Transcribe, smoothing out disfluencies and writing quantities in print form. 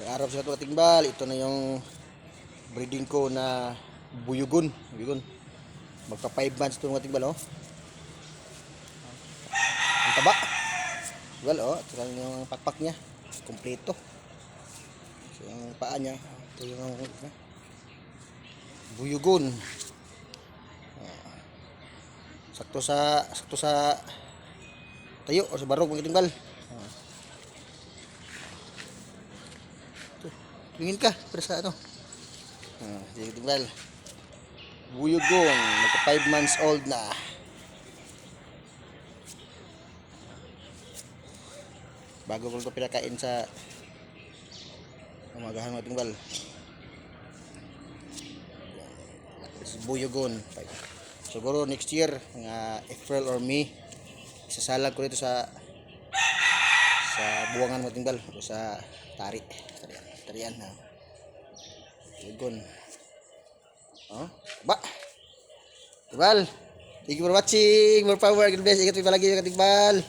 Araw sa ito katimbal. Ito na yung breeding ko na buyugon. Magpa 5 months ito mga katimbal, oh. Ang taba. Well, oh, ito lang yung pakpak niya. Kompleto. So, yung paa niya. Ito yung buyugon. Sakto sa tayo o sa barog mga katimbal. Tingin ka para sa ano. Mga katimbal. Buyugon, magka 5 months old na. Bago ko ito pinakain sa umagahan mga katimbal. Buyugon. Siguro next year, mga April or May, isasalag ko dito sa buwangan mga katimbal o sa tarian na. Buyugon. Oh, ba. Katimbal. Thank you for watching. More power. God bless. Ingat po palagi mga katimbal.